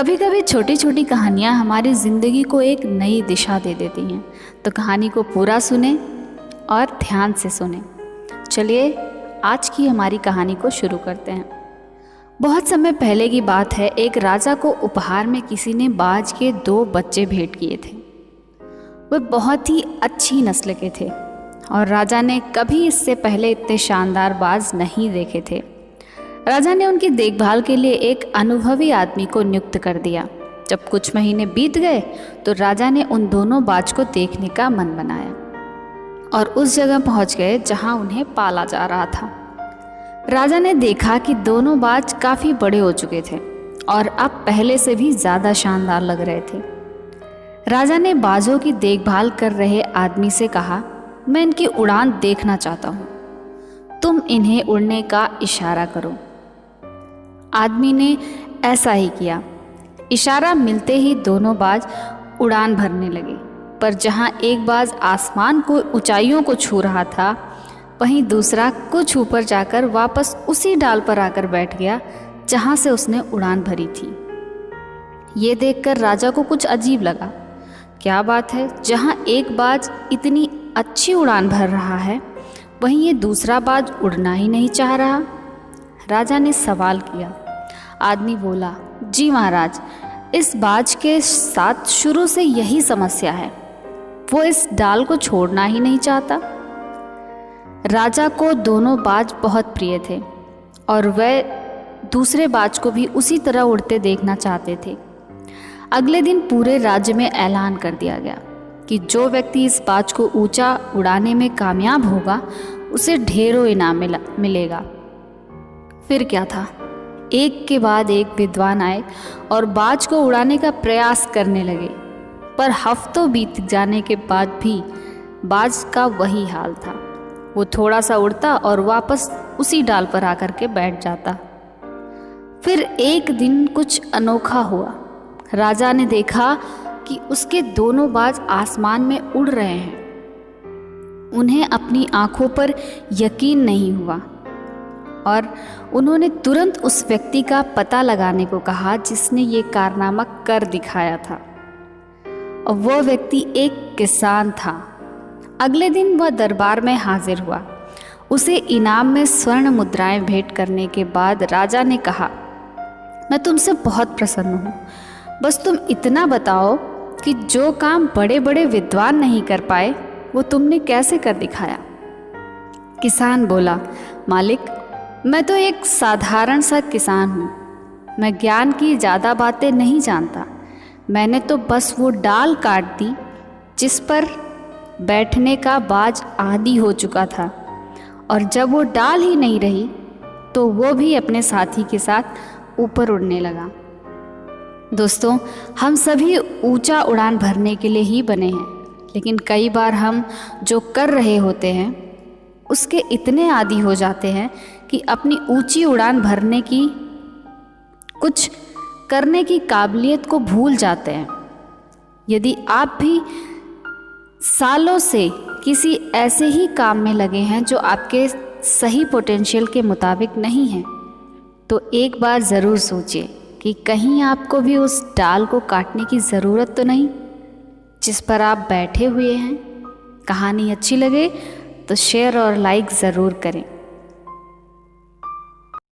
कभी कभी छोटी छोटी कहानियाँ हमारी ज़िंदगी को एक नई दिशा दे देती हैं। तो कहानी को पूरा सुने और ध्यान से सुने। चलिए आज की हमारी कहानी को शुरू करते हैं। बहुत समय पहले की बात है। एक राजा को उपहार में किसी ने बाज के 2 बच्चे भेंट किए थे। वे बहुत ही अच्छी नस्ल के थे और राजा ने कभी इससे पहले इतने शानदार बाज नहीं देखे थे। राजा ने उनकी देखभाल के लिए एक अनुभवी आदमी को नियुक्त कर दिया। जब कुछ महीने बीत गए तो राजा ने उन दोनों बाज को देखने का मन बनाया और उस जगह पहुंच गए जहां उन्हें पाला जा रहा था। राजा ने देखा कि दोनों बाज काफ़ी बड़े हो चुके थे और अब पहले से भी ज़्यादा शानदार लग रहे थे। राजा ने बाजों की देखभाल कर रहे आदमी से कहा, मैं इनकी उड़ान देखना चाहता हूँ, तुम इन्हें उड़ने का इशारा करो। आदमी ने ऐसा ही किया। इशारा मिलते ही दोनों बाज उड़ान भरने लगे, पर जहाँ एक बाज आसमान को ऊंचाइयों को छू रहा था, वहीं दूसरा कुछ ऊपर जाकर वापस उसी डाल पर आकर बैठ गया जहाँ से उसने उड़ान भरी थी। ये देखकर राजा को कुछ अजीब लगा। क्या बात है, जहाँ एक बाज इतनी अच्छी उड़ान भर रहा है, वहीं ये दूसरा बाज उड़ना ही नहीं चाह रहा। राजा ने सवाल किया। आदमी बोला, जी महाराज, इस बाज के साथ शुरू से यही समस्या है, वो इस डाल को छोड़ना ही नहीं चाहता। राजा को दोनों बाज बहुत प्रिय थे और वह दूसरे बाज को भी उसी तरह उड़ते देखना चाहते थे। अगले दिन पूरे राज्य में ऐलान कर दिया गया कि जो व्यक्ति इस बाज को ऊंचा उड़ाने में कामयाब होगा उसे ढेरों इनाम मिलेगा। फिर क्या था, एक के बाद एक विद्वान आए और बाज को उड़ाने का प्रयास करने लगे, पर हफ्तों बीत जाने के बाद भी बाज का वही हाल था। वो थोड़ा सा उड़ता और वापस उसी डाल पर आकर के बैठ जाता। फिर एक दिन कुछ अनोखा हुआ। राजा ने देखा कि उसके दोनों बाज आसमान में उड़ रहे हैं। उन्हें अपनी आंखों पर यकीन नहीं हुआ और उन्होंने तुरंत उस व्यक्ति का पता लगाने को कहा जिसने ये कारनामा कर दिखाया था। और वह व्यक्ति एक किसान था। अगले दिन वह दरबार में हाजिर हुआ। उसे इनाम में स्वर्ण मुद्राएं भेंट करने के बाद राजा ने कहा, मैं तुमसे बहुत प्रसन्न हूँ, बस तुम इतना बताओ कि जो काम बड़े बड़े विद्वान नहीं कर पाए वो तुमने कैसे कर दिखाया। किसान बोला, मालिक, मैं तो एक साधारण सा किसान हूँ, मैं ज्ञान की ज़्यादा बातें नहीं जानता। मैंने तो बस वो डाल काट दी जिस पर बैठने का बाज आदी हो चुका था, और जब वो डाल ही नहीं रही तो वो भी अपने साथी के साथ ऊपर उड़ने लगा। दोस्तों, हम सभी ऊंचा उड़ान भरने के लिए ही बने हैं, लेकिन कई बार हम जो कर रहे होते हैं उसके इतने आदी हो जाते हैं कि अपनी ऊंची उड़ान भरने की, कुछ करने की काबिलियत को भूल जाते हैं। यदि आप भी सालों से किसी ऐसे ही काम में लगे हैं जो आपके सही पोटेंशियल के मुताबिक नहीं है, तो एक बार ज़रूर सोचिए कि कहीं आपको भी उस डाल को काटने की ज़रूरत तो नहीं जिस पर आप बैठे हुए हैं। कहानी अच्छी लगे तो शेयर और लाइक ज़रूर करें।